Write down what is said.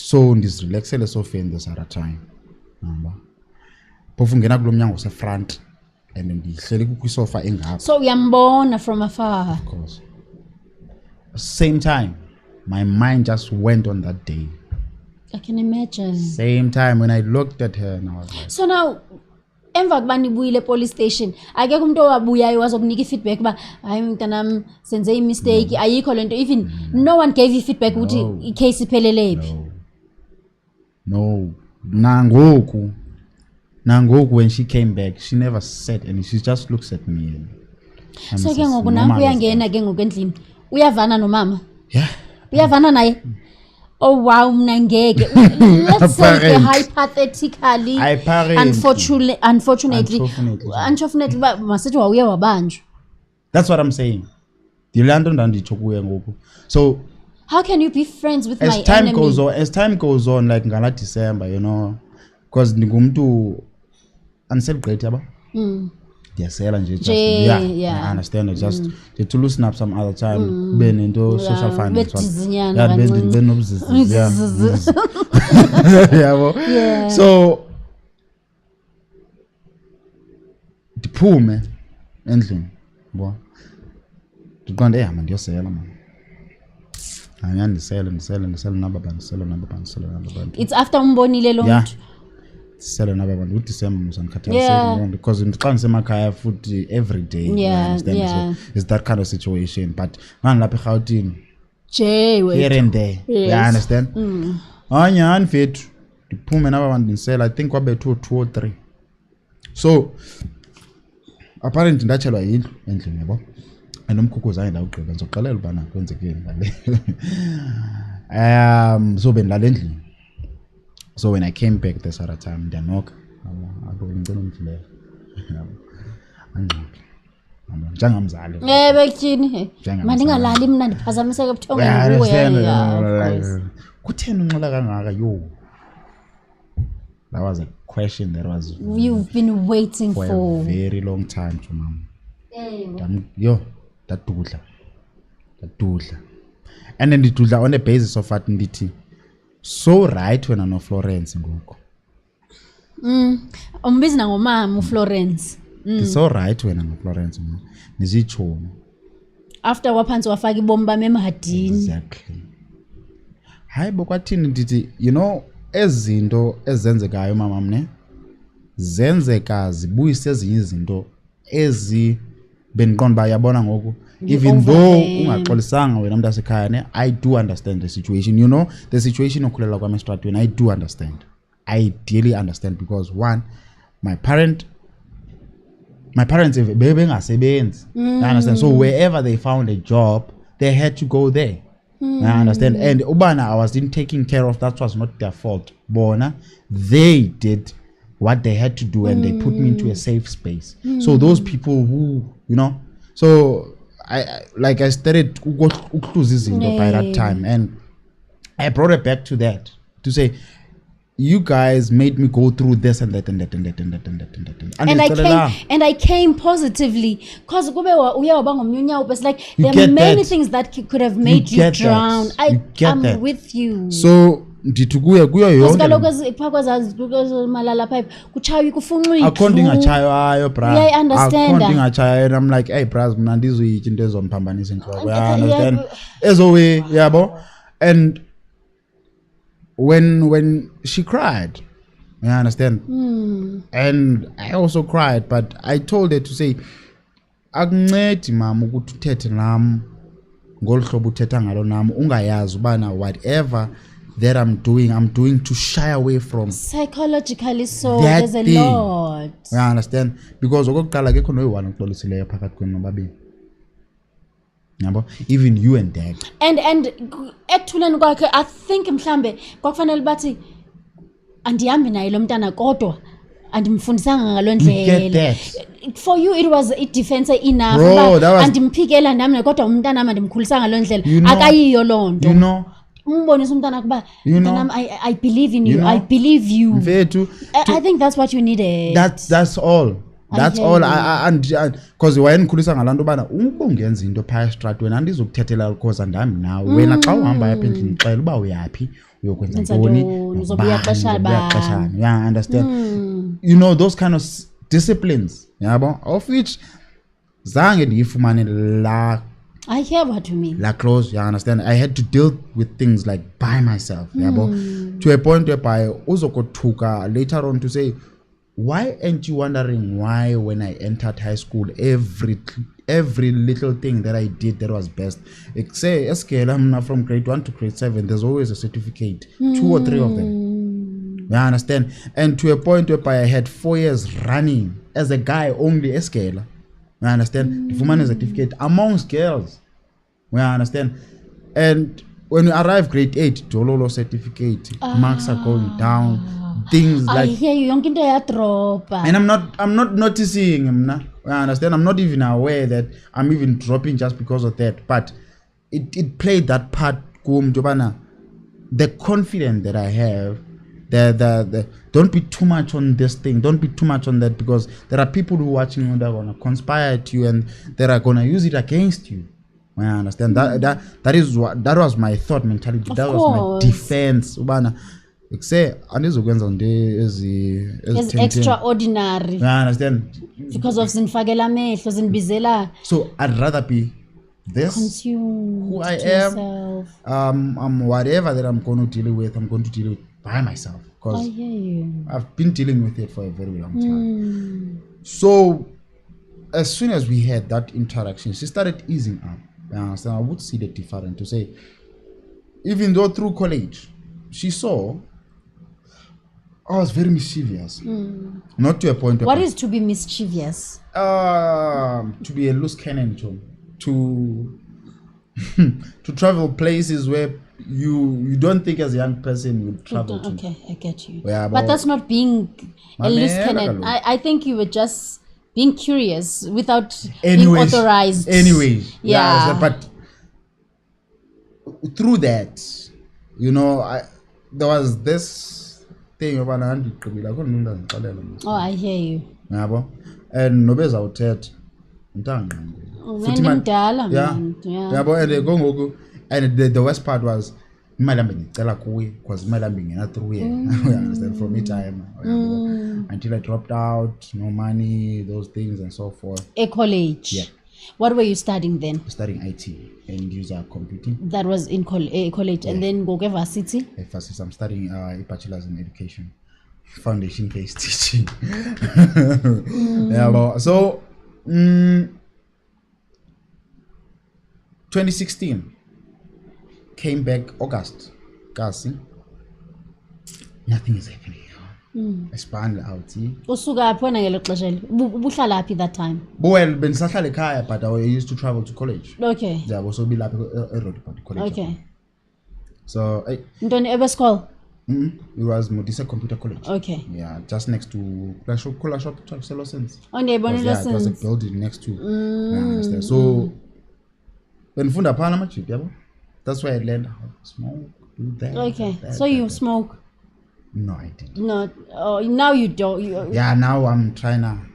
so ndizirelaxele sofeni this other time namba phofu ngena kulo mnyango front and ndihleli kwisofa engapha so uyambona from afar of course same time my mind just went on that day. I can imagine. Same time when I looked at her and I was like, so now emva kuba nibuyile police station akekho umuntu owabuyayo wazokunika feedback ba hayi mntanami senze I mistake ayikho lento even no one gave you feedback ukuthi I case iphelelepi no nangoku when she came back she never said and she just looks at me and so ke ngoku nanku uyangena ke ngoku endlini uyavana nomama yeah uyavana naye oh wow mna ngeke let's say hypothetically unfortunately masithi wawuye wabanjwa that's what I'm saying ndilanto ndanditsho kuye ngoku so how can you be friends with my enemy as time goes on like ngala December you know because ndingumuntu uncelebrate yaba ndiyasela nje just yeah I understand just to loosen up some other time kube nento social finance yeah benobzizi yabo so ndiphume endlini bo ndiqonde ehamba ndiyosela man ayandisela naba bantu it's after umbonile lo muntu sela naba bantu uDecember musandikhathaliseki because xa ngisemakhaya futhi every day you understand so it's that kind of situation but ngani lapha eGauteng here and there you understand anyani fethu ndiphume naba bantu ndisela I think kwabe 2 or 3 so apparently ndatshelwa yindlu endlini yabo anomkhukhuza ayenda ugqiba ngizoxelela ubana kwenzekile ngale so bendlala endlini so when I came back this other time ndiyanoka ngicela umdlelo angxoxe njengamzali bekuthini mandingalali mna ndiphazamiseke ebuthongweni kuwe kutheni unxila kangaka yo that was a question that was you've been waiting for a very long time to mama yo dadudla and then ndidudla on the basis of that ndithi so right wena no Florence ngoku umbizi ngomama uFlorence so right wena no Florence nizichomi after waphansi wafaka ibomu bami emhadini exactly hayi bokwathini ndithi you know ezinto ezenzekayo mama mne zenzeka zibuyise ezinye izinto ezi beniqonda bayabona ngoku even though ungaxolisanga wena umuntu asekhaya ne I do understand the situation you know the situation okhulela kwami estradweni I do understand I really understand because one my parents bebengasebenzi I understand so wherever they found a job they had to go there I understand and ubana I was taking care of that was not their fault bona they did what they had to do and they put me into a safe space so those people who you know so I started ukluza izinto by that time and I brought it back to that to say you guys made me go through this and that and I came positively cause kube uyaba ngomnyunya it's like there are many things that could have made you drown I'm with you so ndithukuya kuyo yonke kaloku phakwazazi kumalala pipe kuchayi kufunxwa ikhu akhonto ingachayayo bra akhonto ingachayayo I'm like hey bras mina ndizoyithi into ezomphambanisa enhloko I understand ezowe yabo and when she cried you understand and I also cried but I told her to say akuncedi mama ukuthi uthethe nami ngolhlobo uthetha ngalo nami ungayazi ubana whatever that I'm doing to shy away from psychologically so there's a lot you understand because okokuqala akekho noyi-1 uxolisileyo phakathi kwenu nobabili yabo even you and dad and ekuthuleni kwakhe I think mhlambe kwakufanele bathi andihambi naye lo mntana kodwa andimfundisanga ngalondlela for you it was a defense enough andimphikela nami kodwa umntana nami andimkhulisa ngalondlela akayiyo lonto you know umbonisa umntana kuba mntanami I believe in you I believe you mfethu I think that's what you needed that's all That's hear all. you. And because wayendikhulisa ngalaa nto ubana uba ungenza into phaya esitratweni andizokuthethela because andihamba nawe wena xa uhamba apha endlini xela uba uyaphi uyokwenza Wenza ntoni ntoni, uzobuya xesha bani. yeah, understand. You know those kind of disciplines yabo of which zange ndiyifumane I hear what you mean. la close, you understand. I had to deal with things like by myself yabo to a point whereby uzokothuka later on to say, why aren't you wondering why when I entered high school every little thing that I did that was best, say eskela from grade 1 to grade 7 there's always a certificate, 2 or 3 of them, you understand. And to a point whereby I had 4 years running as a guy only eskela, you understand, the woman certificate amongst girls, you understand. And when you arrive grade 8 Jololo certificate, marks are going down, things I like, hear you, yonke into yadropa. and I'm not noticing you understand. I'm not even aware that I'm even dropping just because of that, but it played that part kum jobana, the confidence that I have, the don't be too much on this thing, don't be too much on that, because there are people who are watching you that are gonna conspire at you and that are gonna use it against you. I understand that was my thought mentality. That was my defense ubana say andizokwenza nto Is extraordinary. I understand, Because of zinfakela amehlo, zinibizela. so I'd rather be this Consume who I to am. yourself. Whatever that I'm going to deal with, I'm going to deal with by myself, I because hear you. I've been dealing with it for a very long time. So as soon as we had that interaction, she started easing up. So I would see the difference to say, even though through college, she saw I was very mischievous. Not to a point. What is to be mischievous? To be a loose cannon, to to travel places where you don't think as a young person you'd travel to. Okay, I get you. Yeah, but that's not being a loose cannon. Mamela I think you were just being curious without Anyways, being authorized. Anyways, Yeah. but through that, you know, there was this thing about Oh, I hear you. yabo, and nobeza uthetha ntanga Futhi mdala yeah man. Yeah. yabo, and ngoku, and the worst part was imali ambe ngicela kuye because imali ambe ngena through here. You understand, from it time until I dropped out, no money, those things and so forth. A college. Yeah. What were you studying then? Studying IT and user computing. That was in college. And then go varsity. At first, I'm studying a bachelor's in education, foundation-based teaching. Yeah, but so 2016 came back August. Kasi, nothing is happening. Expand out. Usuka phi wena ngelo xesha ubuhlala phi that time? Well, bendisahlala ekhaya, but I used to travel to college. Okay. Yeah, also be like Rodiport College. Okay. So Ntoni Ebeskol? it was Modisa Computer College. Okay. Yeah, just next to Cola Shop Lessons. On the Bonnie Yeah, it was a lessons. building next to. Yeah, understand. So when Funda Panama chip, yeah, that's why I learned how to smoke, do that. Okay. that, So that, you that. smoke? No, I didn't. No. Oh, now you don't. Yeah, now I'm trying to